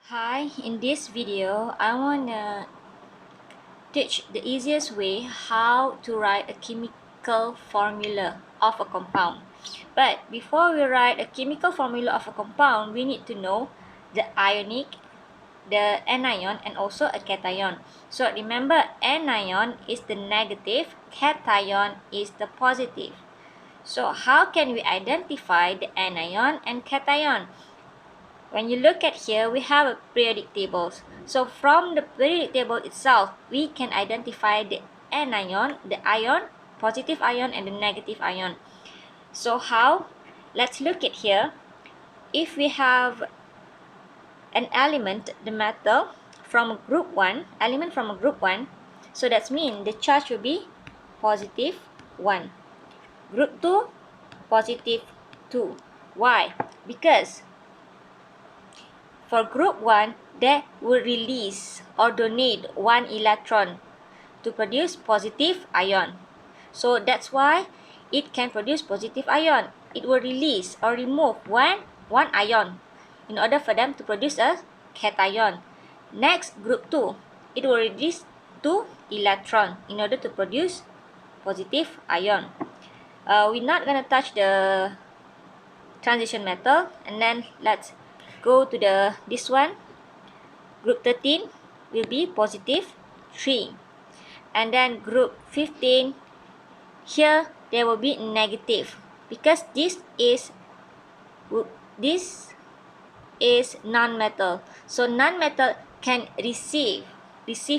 Hi, in this video, I want to teach the easiest way how to write a chemical formula of a compound. But before we write a chemical formula of a compound, we need to know the ionic, the anion, and also a cation. So remember, anion is the negative, cation is the positive. So how can we identify the anion and cation? When you look at here, we have a periodic tables. So from the periodic table itself, we can identify the anion, the ion, positive ion, and the negative ion. So how? Let's look at here. If we have an element, the metal, from group 1, element from a group 1, so that means the charge will be positive 1. Group 2, positive 2. Why? Because for group 1, they will release or donate 1 electron to produce positive ion. So that's why it can produce positive ion. It will release or remove one ion in order for them to produce a cation. Next, group 2, it will release 2 electron in order to produce positive ion. We're not going to touch the transition metal, and then let's go to this one. Group 13 will be positive 3. And then group 15, here there will be negative, because this is non-metal. So non-metal can receive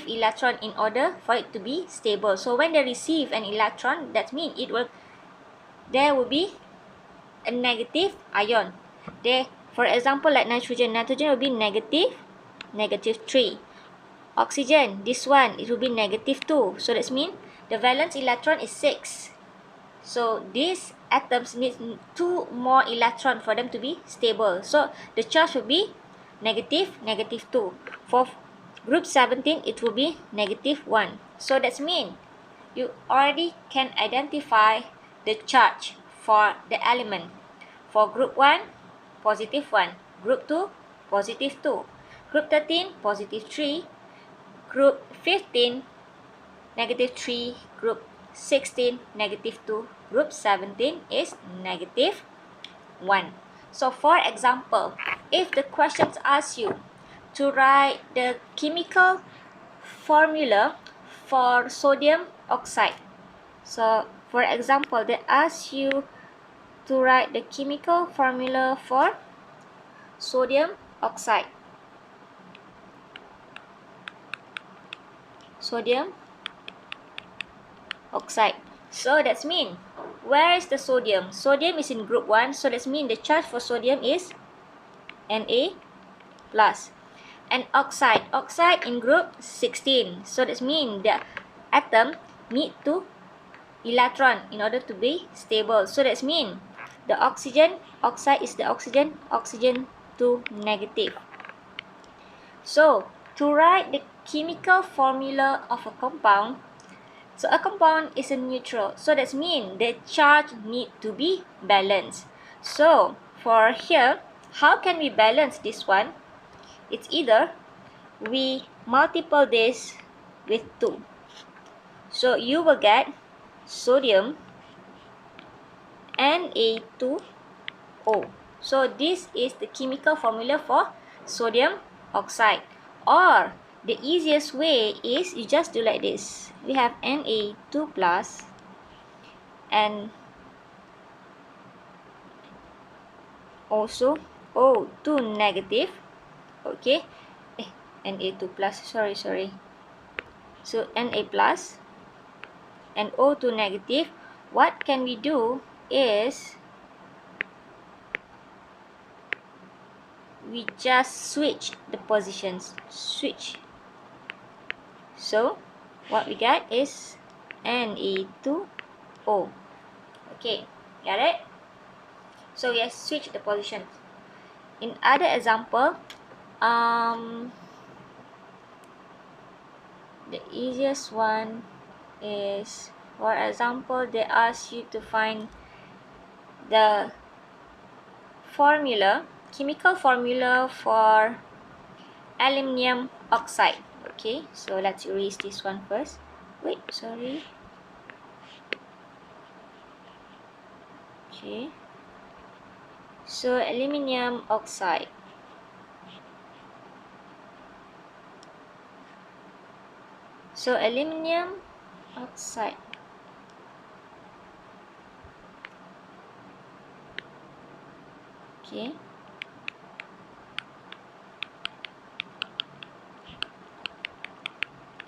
electron in order for it to be stable. So when they receive an electron, that means there will be a negative ion. For example, like nitrogen will be negative 3. Oxygen, this one, it will be negative 2. So that means the valence electron is 6. So these atoms need 2 more electrons for them to be stable. So the charge will be negative 2. For group 17, it will be negative 1. So that means you already can identify the charge for the element. For group 1, positive 1. Group 2, positive 2. Group 13, positive 3. Group 15, negative 3. Group 16, negative 2. Group 17 is negative 1. So for example, if the questions ask you to write the chemical formula for sodium oxide. So for example, they ask you to write the chemical formula for sodium oxide. Sodium oxide. So that's mean, where is the sodium? Sodium is in group 1, so that's mean the charge for sodium is Na plus. And oxide in group 16, so that's mean the atom need 2 electron in order to be stable. So that's mean the oxide is the oxygen 2 negative. So to write the chemical formula of a compound, so a compound is a neutral, so that means the charge need to be balanced. So for here, how can we balance this one? It's either we multiply this with 2. So you will get sodium Na2O. So this is the chemical formula for sodium oxide. Or the easiest way is you just do like this. We have Na2 plus and also O2 negative. Okay, Na2 plus, sorry. So Na plus and O2 negative. What can we do is we just switch the positions. So what we get is Na2O. Okay, got it? So we switch the positions. In other example, the easiest one is, for example, they ask you to find the chemical formula for aluminium oxide. Okay, so let's erase this one first. Wait, sorry. Okay, so aluminium oxide. So aluminium oxide. Okay.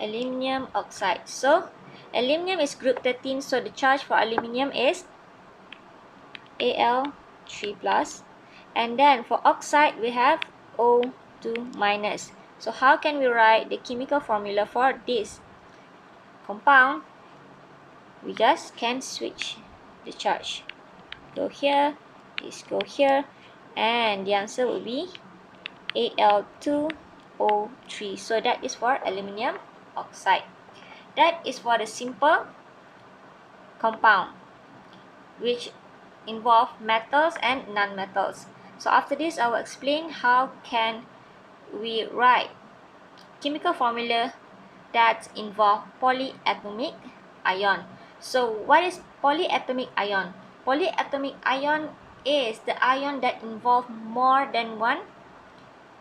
Aluminium oxide. So aluminium is group 13, so the charge for aluminium is Al3 plus. And then for oxide, we have O2 minus. So how can we write the chemical formula for this compound? We just can switch the charge. Go here, this go here, and the answer will be Al2O3. So that is for aluminium oxide. That is for the simple compound, which involve metals and non-metals. So after this, I will explain how can we write chemical formula that involve polyatomic ion. So what is polyatomic ion? Polyatomic ion is the ion that involve more than one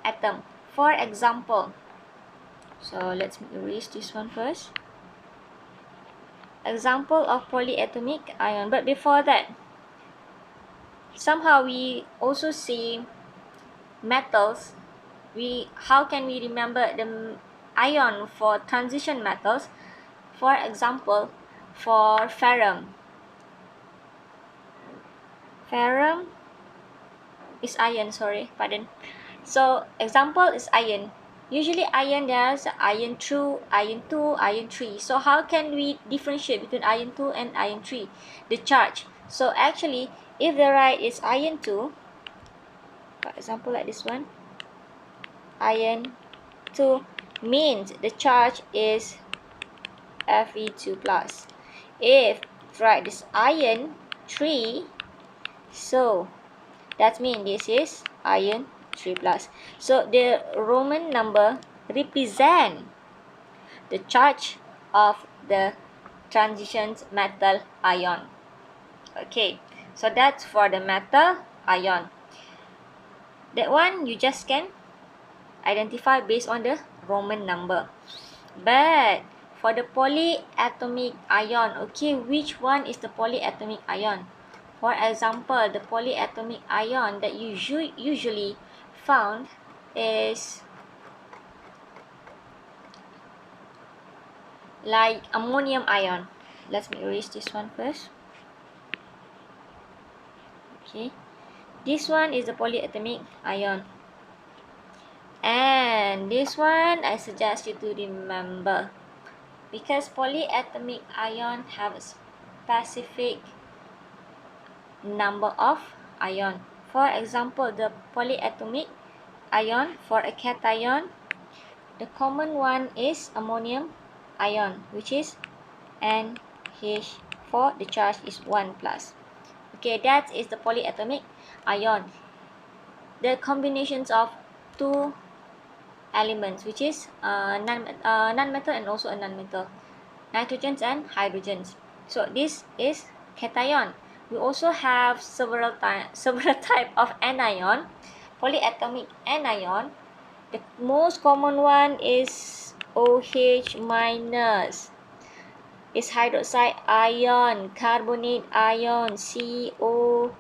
atom. For example, so let's erase this one first. Example of polyatomic ion. But before that, somehow we also see metals. How can we remember the ion for transition metals? For example, for ferrum. Ferrum is iron, sorry, pardon. So example is iron. Usually iron, there's iron 2, iron 2, iron 3. So how can we differentiate between iron 2 and iron 3? The charge. So actually, if the right is iron 2, for example like this one, iron 2 means the charge is Fe2 plus. If right is iron 3, so that means this is iron 3 plus. So the Roman number represent the charge of the transition metal ion. Okay, so that's for the metal ion. That one you just can identify based on the Roman number. But for the polyatomic ion, okay, which one is the polyatomic ion? For example, the polyatomic ion that you usually found is like ammonium ion. Let me erase this one first. Okay, this one is the polyatomic ion. And this one I suggest you to remember, because polyatomic ion have a specific number of ion. For example, the polyatomic ion for a cation, the common one is ammonium ion, which is NH4. The charge is 1 plus. Okay, that is the polyatomic ion. The combinations of two elements, which is non-metal and also a non-metal, nitrogens and hydrogens. So this is cation. We also have several types of anion. Polyatomic anion. The most common one is OH minus. Is hydroxide ion, carbonate ion, CO3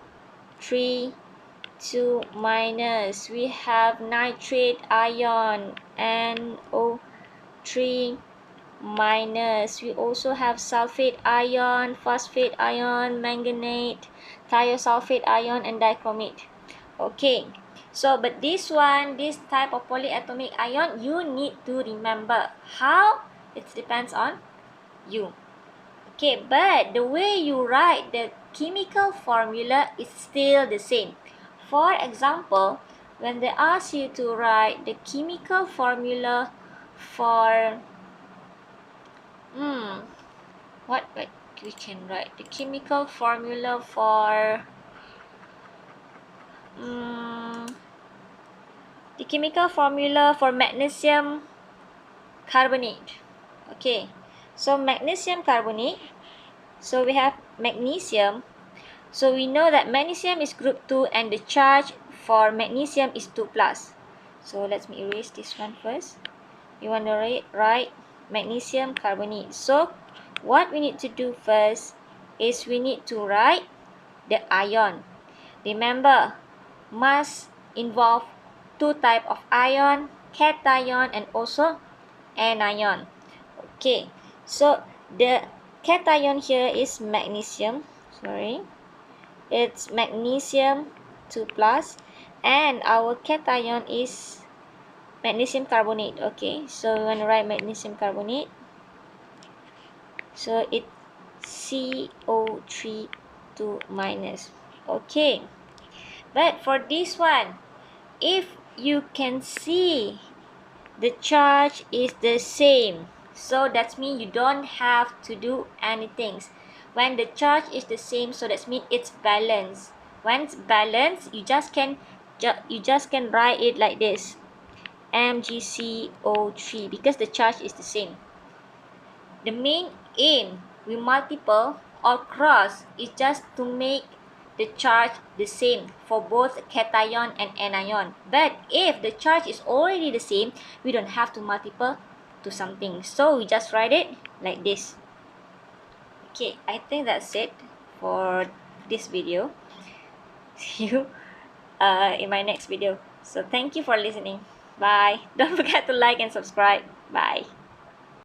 2 minus. We have nitrate ion, NO3 minus. We also have sulfate ion, phosphate ion, manganate, thiosulfate ion, and dichromate. Okay, so but this type of polyatomic ion, you need to remember. How? It depends on you. Okay, but the way you write the chemical formula is still the same. For example, when they ask you to write the chemical formula for what we can write the chemical formula for the chemical formula for magnesium carbonate. Okay, so magnesium carbonate, so we have magnesium. So we know that magnesium is group 2 and the charge for magnesium is 2 plus. So let me erase this one first. We want to write magnesium carbonate. So what we need to do first is we need to write the ion. Remember, must involve two type of ion, cation and also anion. Okay, so the cation here is magnesium. It's magnesium 2 plus, and our cation is magnesium carbonate. Okay, so we want to write magnesium carbonate. So it's CO3 2 minus. Okay, but for this one, if you can see the charge is the same, so that means you don't have to do anything. When the charge is the same, so that means it's balanced. When it's balanced, you just can write it like this, MgCO3, because the charge is the same. The main aim with multiple or cross is just to make the charge the same for both cation and anion. But if the charge is already the same, we don't have to multiple to something. So we just write it like this. Okay, I think that's it for this video. See you in my next video. So thank you for listening. Bye. Don't forget to like and subscribe. Bye.